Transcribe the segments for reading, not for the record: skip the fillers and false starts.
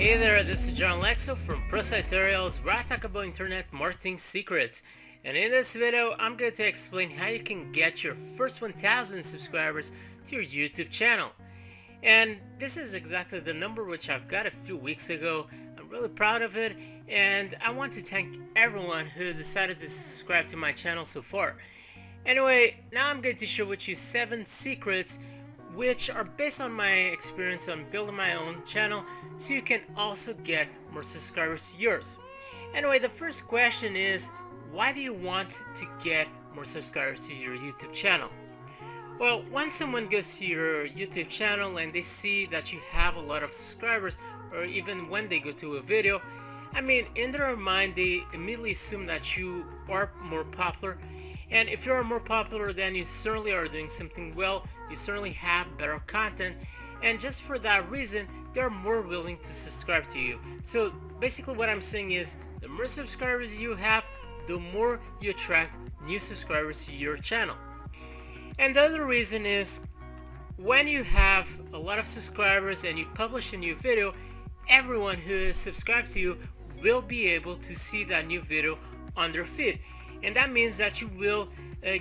Hey there, this is John Lexo from Pro Tutorials, where I talk about internet marketing secrets. And in this video, I'm going to explain how you can get your first 1,000 subscribers to your YouTube channel. And this is exactly the number which I've got a few weeks ago. I'm really proud of it, and I want to thank everyone who decided to subscribe to my channel so far. Anyway, now I'm going to share with you 7 secrets which are based on my experience on building my own channel, so you can also get more subscribers to yours. Anyway, the first question is, why do you want to get more subscribers to your YouTube channel? Well, when someone goes to your YouTube channel and they see that you have a lot of subscribers, or even when they go to a video, I mean, in their mind they immediately assume that you are more popular. And if you are more popular, then you certainly are doing something well, you certainly have better content, and just for that reason, they're more willing to subscribe to you. So basically what I'm saying is, the more subscribers you have, the more you attract new subscribers to your channel. And the other reason is, when you have a lot of subscribers and you publish a new video, everyone who is subscribed to you will be able to see that new video on their feed. And that means that you will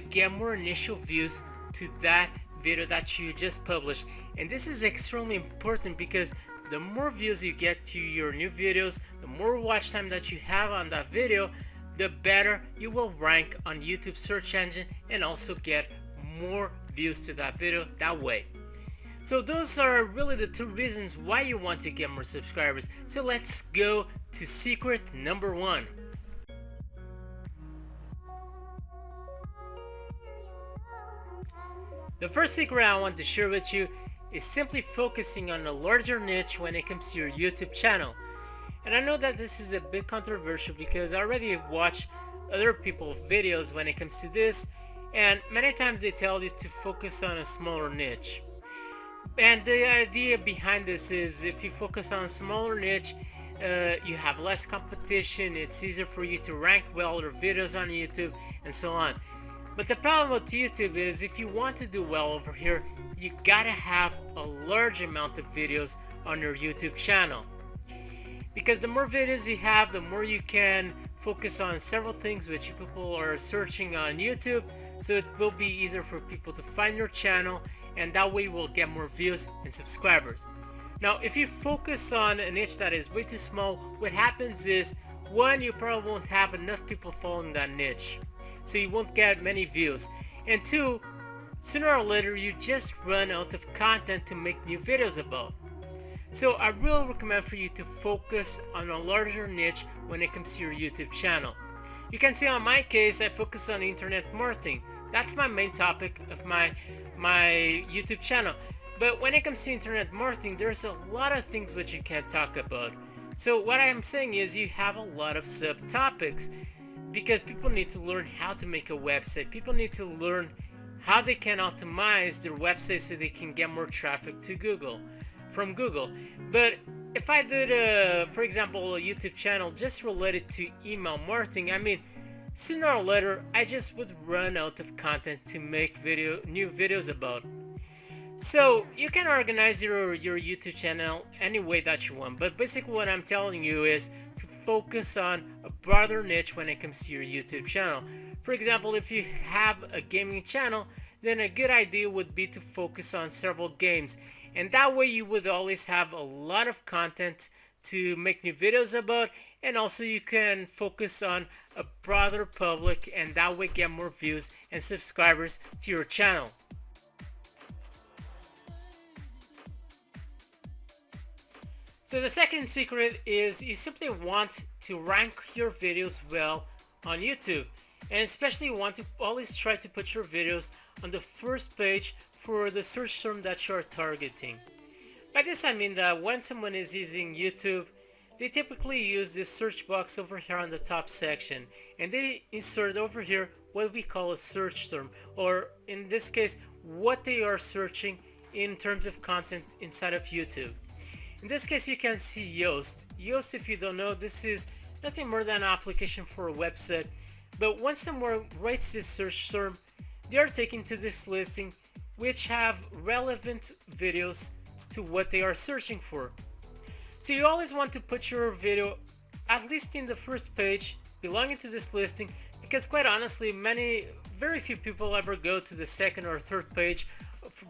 get more initial views to that video that you just published. And this is extremely important because the more views you get to your new videos, the more watch time that you have on that video, the better you will rank on YouTube search engine and also get more views to that video that way. So those are really the 2 reasons why you want to get more subscribers. So let's go to secret number 1. The first secret I want to share with you is simply focusing on a larger niche when it comes to your YouTube channel. And I know that this is a bit controversial because I already watched other people's videos when it comes to this, and many times they tell you to focus on a smaller niche. And the idea behind this is, if you focus on a smaller niche, you have less competition, it's easier for you to rank well your videos on YouTube, and so on. But the problem with YouTube is, if you want to do well over here, you gotta have a large amount of videos on your YouTube channel. Because the more videos you have, the more you can focus on several things which people are searching on YouTube, so it will be easier for people to find your channel, and that way you will get more views and subscribers. Now, if you focus on a niche that is way too small, what happens is, 1, you probably won't have enough people following that niche, so you won't get many views, and 2, sooner or later you just run out of content to make new videos about. So I really recommend for you to focus on a larger niche when it comes to your YouTube channel. You can see on my case, I focus on internet marketing. That's my main topic of my YouTube channel. But when it comes to internet marketing, there's a lot of things which you can talk about. So what I am saying is, you have a lot of subtopics, because people need to learn how to make a website. People need to learn how they can optimize their website so they can get more traffic to Google, from Google. But if I did, for example, a YouTube channel just related to email marketing, I mean, sooner or later, I just would run out of content to make new videos about. So you can organize your YouTube channel any way that you want, but basically what I'm telling you is to focus on a broader niche when it comes to your YouTube channel. For example, if you have a gaming channel, then a good idea would be to focus on several games, and that way you would always have a lot of content to make new videos about, and also you can focus on a broader public, and that way get more views and subscribers to your channel. So the second secret is, you simply want to rank your videos well on YouTube, and especially you want to always try to put your videos on the first page for the search term that you're targeting. By this I mean that when someone is using YouTube, they typically use this search box over here on the top section, and they insert over here what we call a search term, or in this case, what they are searching in terms of content inside of YouTube. In this case, you can see Yoast. Yoast, if you don't know, this is nothing more than an application for a website. But when someone writes this search term, they are taken to this listing which have relevant videos to what they are searching for. So you always want to put your video at least in the first page belonging to this listing, because quite honestly very few people ever go to the second or third page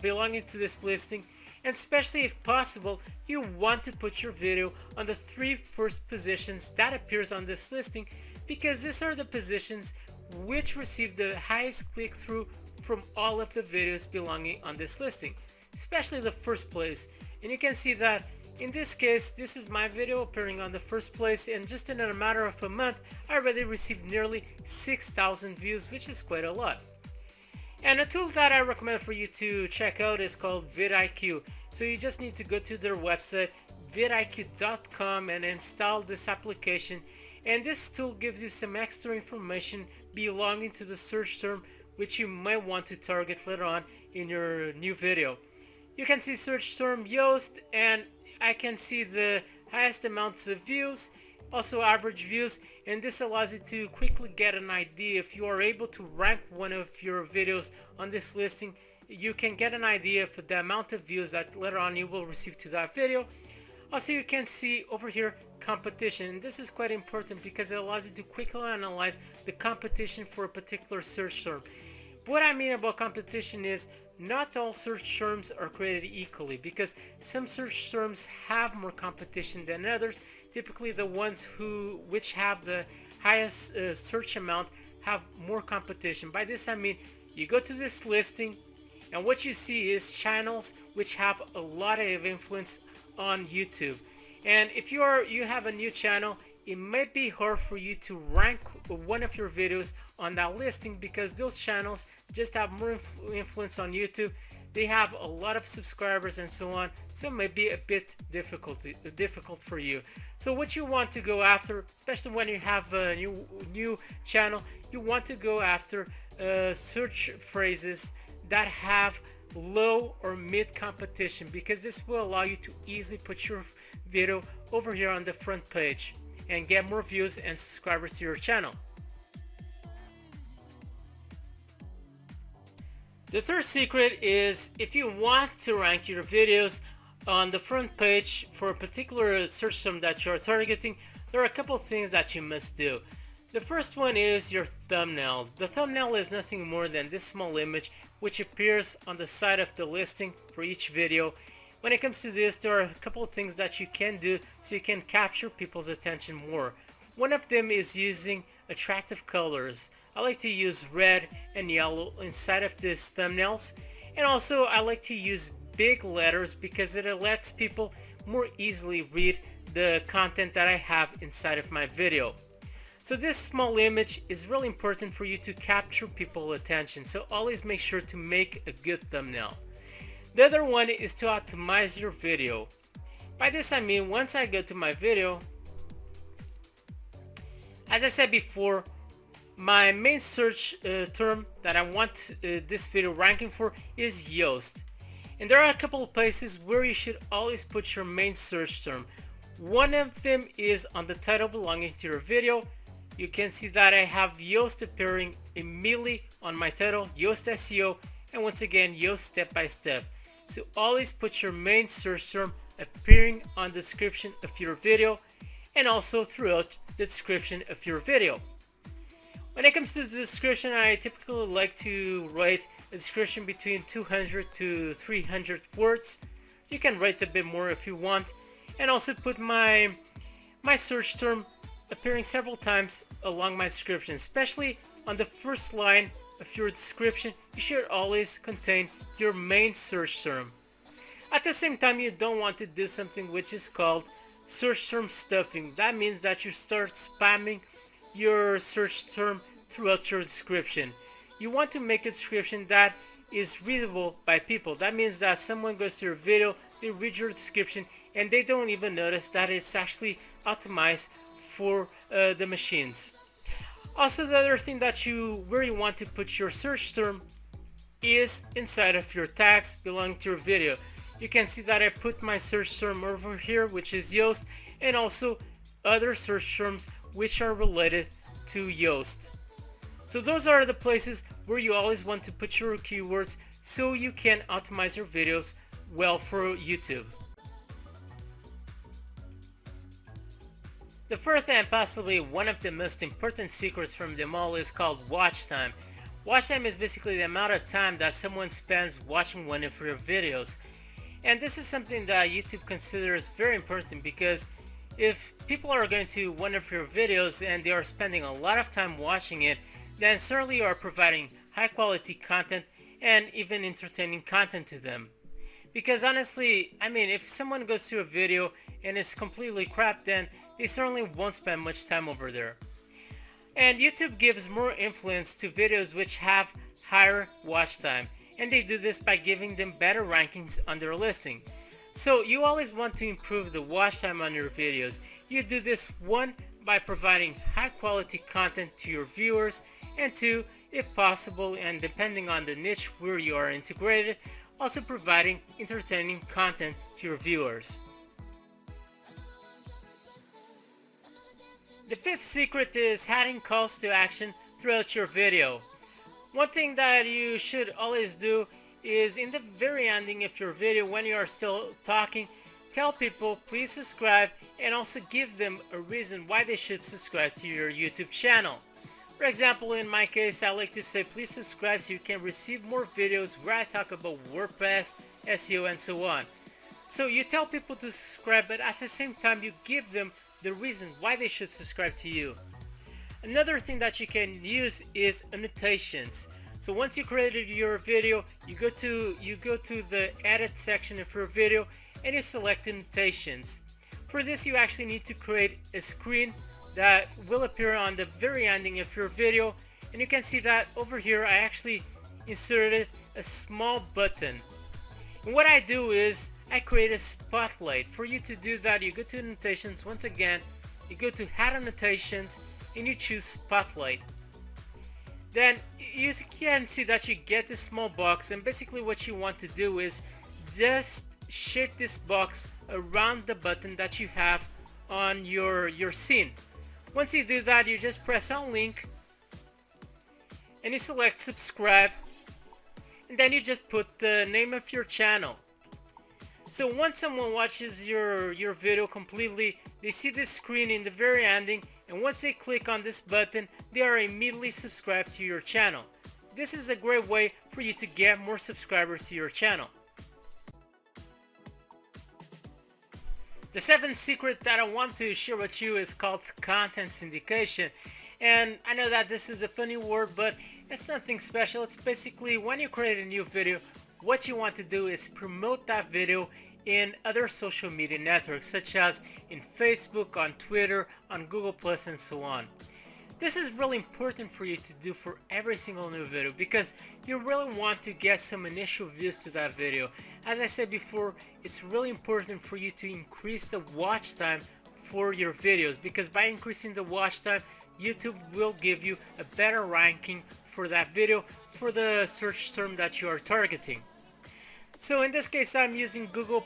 belonging to this listing. And especially if possible, you want to put your video on the 3 first positions that appears on this listing, because these are the positions which receive the highest click-through from all of the videos belonging on this listing, especially the first place. And you can see that in this case, this is my video appearing on the first place, and just in a matter of a month I already received nearly 6,000 views, which is quite a lot. And a tool that I recommend for you to check out is called vidIQ. So you just need to go to their website vidiq.com and install this application, and this tool gives you some extra information belonging to the search term which you might want to target later on in your new video. You can see search term Yoast, and I can see the highest amounts of views, also average views, and this allows you to quickly get an idea if you are able to rank one of your videos on this listing. You can get an idea of the amount of views that later on you will receive to that video. Also, you can see over here competition, and this is quite important because it allows you to quickly analyze the competition for a particular search term. What I mean about competition is not all search terms are created equally, because some search terms have more competition than others. Typically the ones which have the highest search amount have more competition. By this I mean you go to this listing and what you see is channels which have a lot of influence on YouTube. And if you have a new channel, it might be hard for you to rank one of your videos on that listing, because those channels just have more influence on YouTube. They have a lot of subscribers and so on, so it might be a bit difficult for you. So what you want to go after, especially when you have a new channel, you want to go after search phrases that have low or mid competition, because this will allow you to easily put your video over here on the front page and get more views and subscribers to your channel. The third secret is, if you want to rank your videos on the front page for a particular search term that you're targeting, there are a couple of things that you must do. The first one is your thumbnail. The thumbnail is nothing more than this small image which appears on the side of the listing for each video. When it comes to this, there are a couple of things that you can do so you can capture people's attention more. One of them is using attractive colors. I like to use red and yellow inside of these thumbnails, and also I like to use big letters because it lets people more easily read the content that I have inside of my video. So this small image is really important for you to capture people's attention, so always make sure to make a good thumbnail. The other one is to optimize your video. By this I mean, once I go to my video, as I said before, my main search term that I want this video ranking for is Yoast. And there are a couple of places where you should always put your main search term. One of them is on the title belonging to your video. You can see that I have Yoast appearing immediately on my title, Yoast SEO, and once again Yoast step by step. So always put your main search term appearing on the description of your video and also throughout the description of your video. When it comes to the description, I typically like to write a description between 200 to 300 words. You can write a bit more if you want, and also put my search term appearing several times along my description, especially on the first line of your description. You should always contain your main search term. At the same time, you don't want to do something which is called search term stuffing. That means that you start spamming your search term throughout your description. You want to make a description that is readable by people. That means that someone goes to your video, they read your description, and they don't even notice that it's actually optimized for the machines. Also, the other thing that where you want to put your search term is inside of your tags belonging to your video. You can see that I put my search term over here, which is Yoast, and also other search terms which are related to Yoast. So those are the places where you always want to put your keywords so you can optimize your videos well for YouTube. The fourth and possibly one of the most important secrets from them all is called watch time. Watch time is basically the amount of time that someone spends watching one of your videos. And this is something that YouTube considers very important, because if people are going to one of your videos and they are spending a lot of time watching it, then certainly you are providing high quality content and even entertaining content to them. Because honestly, I mean, if someone goes to a video and it's completely crap, then they certainly won't spend much time over there. And YouTube gives more influence to videos which have higher watch time, and they do this by giving them better rankings on their listing. So you always want to improve the watch time on your videos. You do this, one, by providing high quality content to your viewers, and two, if possible and depending on the niche where you are integrated, also providing entertaining content to your viewers. The fifth secret is adding calls to action throughout your video. One thing that you should always do is in the very ending of your video, when you are still talking, tell people please subscribe, and also give them a reason why they should subscribe to your YouTube channel. For example, in my case, I like to say please subscribe so you can receive more videos where I talk about WordPress, SEO, and so on. So you tell people to subscribe, but at the same time you give them the reason why they should subscribe to you. Another thing that you can use is annotations. So once you created your video, you go to the edit section of your video and you select annotations. For this, you actually need to create a screen that will appear on the very ending of your video, and you can see that over here I actually inserted a small button. And what I do is I create a spotlight. For you to do that, you go to annotations once again, you go to add annotations, and you choose spotlight. Then you can see that you get this small box, and basically what you want to do is just shape this box around the button that you have on your scene. Once you do that, you just press on link and you select subscribe, and then you just put the name of your channel. So once someone watches your video completely, they see this screen in the very ending, and once they click on this button, they are immediately subscribed to your channel. This is a great way for you to get more subscribers to your channel. The seventh secret that I want to share with you is called content syndication. And I know that this is a funny word, but it's nothing special. It's basically when you create a new video, what you want to do is promote that video in other social media networks, such as in Facebook, on Twitter, on Google+, and so on. This is really important for you to do for every single new video, because you really want to get some initial views to that video. As I said before, it's really important for you to increase the watch time for your videos, because by increasing the watch time, YouTube will give you a better ranking for that video for the search term that you are targeting. So in this case, I'm using Google+,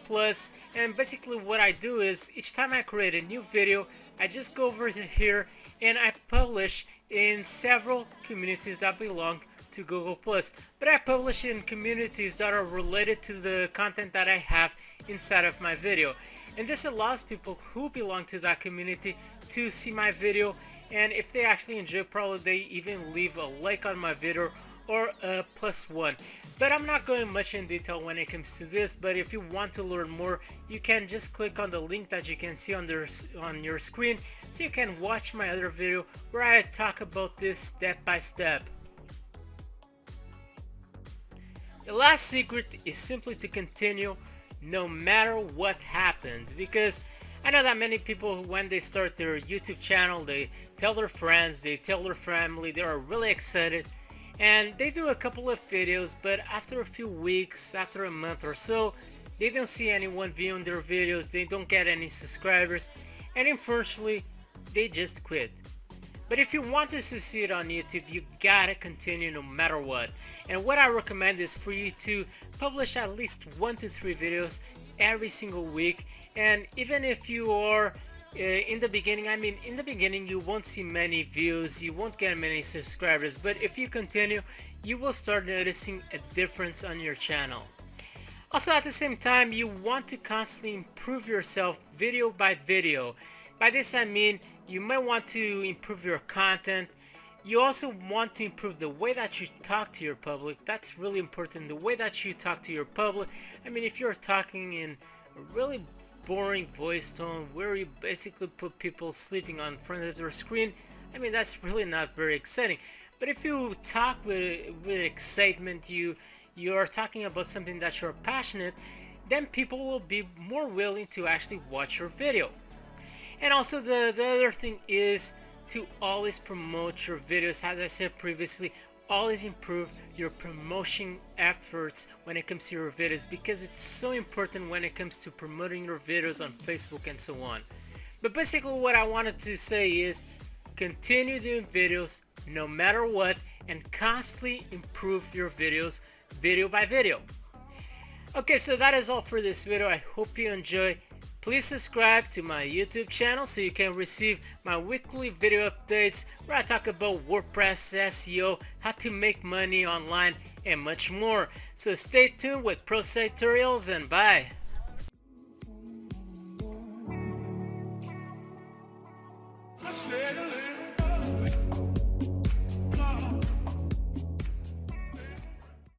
and basically what I do is each time I create a new video, I just go over to here and I publish in several communities that belong to Google+. But I publish in communities that are related to the content that I have inside of my video. And this allows people who belong to that community to see my video, and if they actually enjoy, probably they even leave a like on my video or a +1. But I'm not going much in detail when it comes to this, but if you want to learn more, you can just click on the link that you can see on your screen, so you can watch my other video where I talk about this step by step. The last secret is simply to continue no matter what happens, because I know that many people, when they start their YouTube channel, they tell their friends, they tell their family, they are really excited, and they do a couple of videos, but after a few weeks, after a month or so, they don't see anyone viewing their videos, they don't get any subscribers, and unfortunately, they just quit. But if you want to succeed on YouTube, you gotta continue no matter what. And what I recommend is for you to publish at least 1 to 3 videos every single week. And even if you are in the beginning you won't see many views, you won't get many subscribers, but if you continue, you will start noticing a difference on your channel. Also, at the same time, you want to constantly improve yourself video by video. By this I mean you might want to improve your content. You also want to improve the way that you talk to your public. That's really important, the way that you talk to your public. I mean, if you're talking in a really boring voice tone where you basically put people sleeping on front of their screen, I mean, that's really not very exciting. But if you talk with excitement, you are talking about something that you're passionate, then people will be more willing to actually watch your video. And also the other thing is to always promote your videos. As I said previously, always improve your promotion efforts when it comes to your videos, because it's so important when it comes to promoting your videos on Facebook and so on. But basically what I wanted to say is continue doing videos no matter what, and constantly improve your videos video by video. Okay, so that is all for this video. I hope you enjoy. Please subscribe to my YouTube channel so you can receive my weekly video updates where I talk about WordPress, SEO, how to make money online, and much more. So stay tuned with pro tutorials, and bye. I said a little